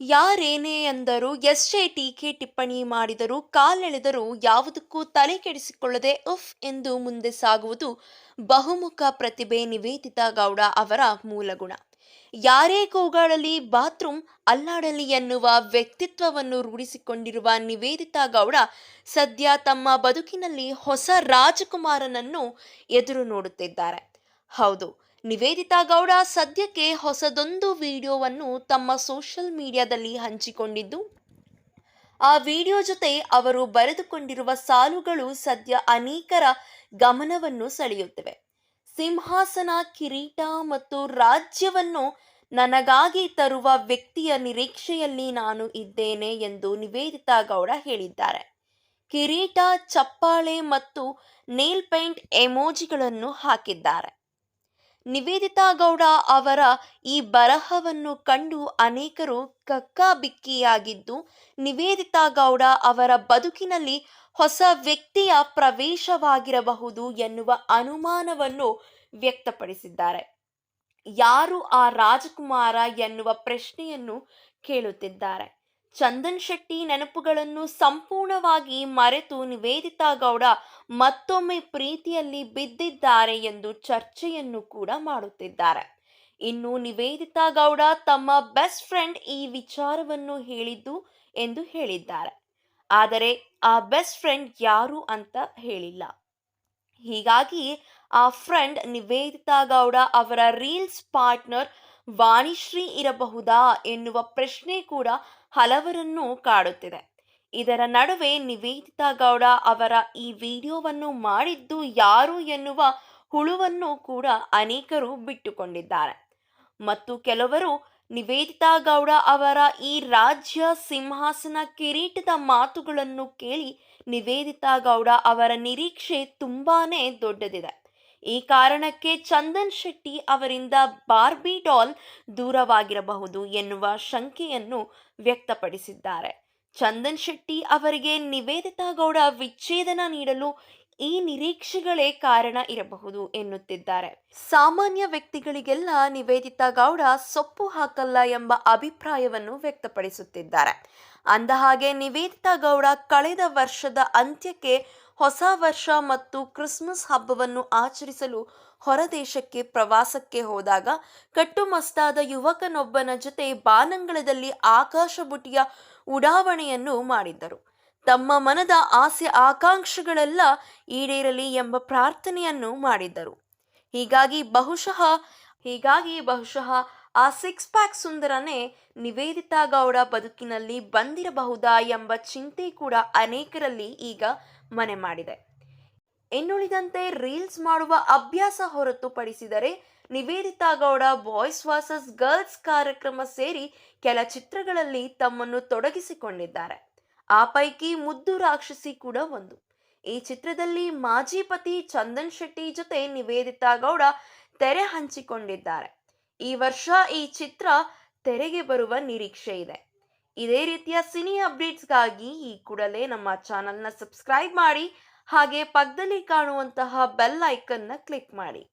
ಯಾರೇನೇ ಅಂದರೂ ಎಷ್ಟೇ ಟೀಕೆ ಟಿಪ್ಪಣಿ ಮಾಡಿದರೂ ಕಾಲೆಳೆದರೂ ಯಾವುದಕ್ಕೂ ತಲೆ ಕೆಡಿಸಿಕೊಳ್ಳದೆ ಉಫ್ ಎಂದು ಮುಂದೆ ಸಾಗುವುದು ಬಹುಮುಖ ಪ್ರತಿಭೆ ನಿವೇದಿತಾ ಗೌಡ ಅವರ ಮೂಲಗುಣ. ಯಾರೇ ಕೂಗಾಡಲಿ ಬಾತ್ರೂಮ್ ಅಲ್ಲಾಡಲಿ ಎನ್ನುವ ವ್ಯಕ್ತಿತ್ವವನ್ನು ರೂಢಿಸಿಕೊಂಡಿರುವ ನಿವೇದಿತಾ ಗೌಡ ಸದ್ಯ ತಮ್ಮ ಬದುಕಿನಲ್ಲಿ ಹೊಸ ರಾಜಕುಮಾರನನ್ನು ಎದುರು ನೋಡುತ್ತಿದ್ದಾರೆ. ಹೌದು, ನಿವೇದಿತಾ ಗೌಡ ಸದ್ಯಕ್ಕೆ ಹೊಸದೊಂದು ವಿಡಿಯೋವನ್ನು ತಮ್ಮ ಸೋಷಿಯಲ್ ಮೀಡಿಯಾದಲ್ಲಿ ಹಂಚಿಕೊಂಡಿದ್ದು, ಆ ವಿಡಿಯೋ ಜೊತೆ ಅವರು ಬರೆದುಕೊಂಡಿರುವ ಸಾಲುಗಳು ಸದ್ಯ ಅನೇಕರ ಗಮನವನ್ನು ಸೆಳೆಯುತ್ತಿವೆ. ಸಿಂಹಾಸನ, ಕಿರೀಟ ಮತ್ತು ರಾಜ್ಯವನ್ನು ನನಗಾಗಿ ತರುವ ವ್ಯಕ್ತಿಯ ನಿರೀಕ್ಷೆಯಲ್ಲಿ ನಾನು ಇದ್ದೇನೆ ಎಂದು ನಿವೇದಿತಾ ಗೌಡ ಹೇಳಿದ್ದಾರೆ. ಕಿರೀಟ, ಚಪ್ಪಾಳೆ ಮತ್ತು ನೇಲ್ ಪೇಂಟ್ ಎಮೋಜಿಗಳನ್ನು ಹಾಕಿದ್ದಾರೆ. ನಿವೇದಿತಾ ಗೌಡ ಅವರ ಈ ಬರಹವನ್ನು ಕಂಡು ಅನೇಕರು ಕಕ್ಕಾಬಿಕ್ಕಿಯಾಗಿದ್ದು, ನಿವೇದಿತಾ ಗೌಡ ಅವರ ಬದುಕಿನಲ್ಲಿ ಹೊಸ ವ್ಯಕ್ತಿಯ ಪ್ರವೇಶವಾಗಿರಬಹುದು ಎನ್ನುವ ಅನುಮಾನವನ್ನು ವ್ಯಕ್ತಪಡಿಸಿದ್ದಾರೆ. ಯಾರು ಆ ರಾಜಕುಮಾರ ಎನ್ನುವ ಪ್ರಶ್ನೆಯನ್ನು ಕೇಳುತ್ತಿದ್ದಾರೆ. ಚಂದನ್ ಶೆಟ್ಟಿ ನೆನಪುಗಳನ್ನು ಸಂಪೂರ್ಣವಾಗಿ ಮರೆತು ನಿವೇದಿತಾ ಗೌಡ ಮತ್ತೊಮ್ಮೆ ಪ್ರೀತಿಯಲ್ಲಿ ಬಿದ್ದಿದ್ದಾರೆ ಎಂದು ಚರ್ಚೆಯನ್ನು ಕೂಡ ಮಾಡುತ್ತಿದ್ದಾರೆ. ಇನ್ನು ನಿವೇದಿತಾ ಗೌಡ ತಮ್ಮ ಬೆಸ್ಟ್ ಫ್ರೆಂಡ್ ಈ ವಿಚಾರವನ್ನು ಹೇಳಿದ್ದು ಎಂದು ಹೇಳಿದ್ದಾರೆ. ಆದರೆ ಆ ಬೆಸ್ಟ್ ಫ್ರೆಂಡ್ ಯಾರು ಅಂತ ಹೇಳಿಲ್ಲ. ಹೀಗಾಗಿ ಆ ಫ್ರೆಂಡ್ ನಿವೇದಿತಾ ಗೌಡ ಅವರ ರೀಲ್ಸ್ ಪಾರ್ಟ್ನರ್ ವಾಣಿಶ್ರೀ ಇರಬಹುದಾ ಎನ್ನುವ ಪ್ರಶ್ನೆ ಕೂಡ ಹಲವರನ್ನು ಕಾಡುತ್ತಿದೆ. ಇದರ ನಡುವೆ ನಿವೇದಿತಾ ಗೌಡ ಅವರ ಈ ವಿಡಿಯೋವನ್ನು ಮಾಡಿದ್ದು ಯಾರು ಎನ್ನುವ ಹುಳುವನ್ನು ಕೂಡ ಅನೇಕರು ಬಿಟ್ಟುಕೊಂಡಿದ್ದಾರೆ. ಮತ್ತು ಕೆಲವರು ನಿವೇದಿತಾ ಗೌಡ ಅವರ ಈ ರಾಜ್ಯ, ಸಿಂಹಾಸನ, ಕಿರೀಟದ ಮಾತುಗಳನ್ನು ಕೇಳಿ ನಿವೇದಿತಾ ಗೌಡ ಅವರ ನಿರೀಕ್ಷೆ ತುಂಬಾನೇ ದೊಡ್ಡದಿದೆ. ಈ ಕಾರಣಕ್ಕೆ ಚಂದನ್ ಶೆಟ್ಟಿ ಅವರಿಂದ ಬಾರ್ಬಿ ಡಾಲ್ ದೂರವಾಗಿರಬಹುದು ಎನ್ನುವ ಶಂಕೆಯನ್ನು ವ್ಯಕ್ತಪಡಿಸಿದ್ದಾರೆ. ಚಂದನ್ ಶೆಟ್ಟಿ ಅವರಿಗೆ ನಿವೇದಿತಾ ಗೌಡ ವಿಚ್ಛೇದನ ನೀಡಲು ಈ ನಿರೀಕ್ಷೆಗಳೇ ಕಾರಣ ಇರಬಹುದು ಎನ್ನುತ್ತಿದ್ದಾರೆ. ಸಾಮಾನ್ಯ ವ್ಯಕ್ತಿಗಳಿಗೆಲ್ಲ ನಿವೇದಿತಾ ಗೌಡ ಸೊಪ್ಪು ಹಾಕಲ್ಲ ಎಂಬ ಅಭಿಪ್ರಾಯವನ್ನು ವ್ಯಕ್ತಪಡಿಸುತ್ತಿದ್ದಾರೆ. ಅಂದಹಾಗೆ ನಿವೇದಿತಾ ಗೌಡ ಕಳೆದ ವರ್ಷದ ಅಂತ್ಯಕ್ಕೆ ಹೊಸ ವರ್ಷ ಮತ್ತು ಕ್ರಿಸ್ಮಸ್ ಹಬ್ಬವನ್ನು ಆಚರಿಸಲು ಹೊರದೇಶಕ್ಕೆ ಪ್ರವಾಸಕ್ಕೆ ಹೋದಾಗ ಕಟ್ಟುಮಸ್ತಾದ ಯುವಕನೊಬ್ಬನ ಜೊತೆ ಬಾನಂಗಳದಲ್ಲಿ ಆಕಾಶಬುಟಿಯ ಉಡಾವಣೆಯನ್ನು ಮಾಡಿದ್ದರು. ತಮ್ಮ ಮನದ ಆಸೆ ಆಕಾಂಕ್ಷೆಗಳೆಲ್ಲ ಈಡೇರಲಿ ಎಂಬ ಪ್ರಾರ್ಥನೆಯನ್ನು ಮಾಡಿದ್ದರು. ಹೀಗಾಗಿ ಬಹುಶಃ ಆ ಸಿಕ್ಸ್ ಪ್ಯಾಕ್ ಸುಂದರನೇ ನಿವೇದಿತಾ ಗೌಡ ಬದುಕಿನಲ್ಲಿ ಬಂದಿರಬಹುದಾ ಎಂಬ ಚಿಂತೆ ಕೂಡ ಅನೇಕರಲ್ಲಿ ಈಗ ಮನೆ ಮಾಡಿದೆ. ಇನ್ನುಳಿದಂತೆ ರೀಲ್ಸ್ ಮಾಡುವ ಅಭ್ಯಾಸ ಹೊರತುಪಡಿಸಿದರೆ Nivedita Gowda boys versus girls ಕಾರ್ಯಕ್ರಮ ಸೇರಿ ಕೆಲ ಚಿತ್ರಗಳಲ್ಲಿ ತಮ್ಮನ್ನು ತೊಡಗಿಸಿಕೊಂಡಿದ್ದಾರೆ. ಆ ಪೈಕಿ ಮುದ್ದು ರಾಕ್ಷಸಿ ಕೂಡ ಒಂದು. ಈ ಚಿತ್ರದಲ್ಲಿ ಮಾಜಿ ಪತಿ ಚಂದನ್ ಶೆಟ್ಟಿ ಜೊತೆ ನಿವೇದಿತಾ ಗೌಡ ತೆರೆ ಹಂಚಿಕೊಂಡಿದ್ದಾರೆ. ಈ ವರ್ಷ ಈ ಚಿತ್ರ ತೆರೆಗೆ ಬರುವ ನಿರೀಕ್ಷೆ ಇದೆ. ಇದೇ ರೀತಿಯ ಸಿನಿ ಅಪ್ಡೇಟ್ಸ್ಗಾಗಿ ಈ ಕೂಡಲೇ ನಮ್ಮ ಚಾನಲ್ನ ಸಬ್ಸ್ಕ್ರೈಬ್ ಮಾಡಿ, ಹಾಗೆ ಪಕ್ಕದಲ್ಲಿ ಕಾಣುವಂತಹ ಬೆಲ್ ಐಕನ್ನ ಕ್ಲಿಕ್ ಮಾಡಿ.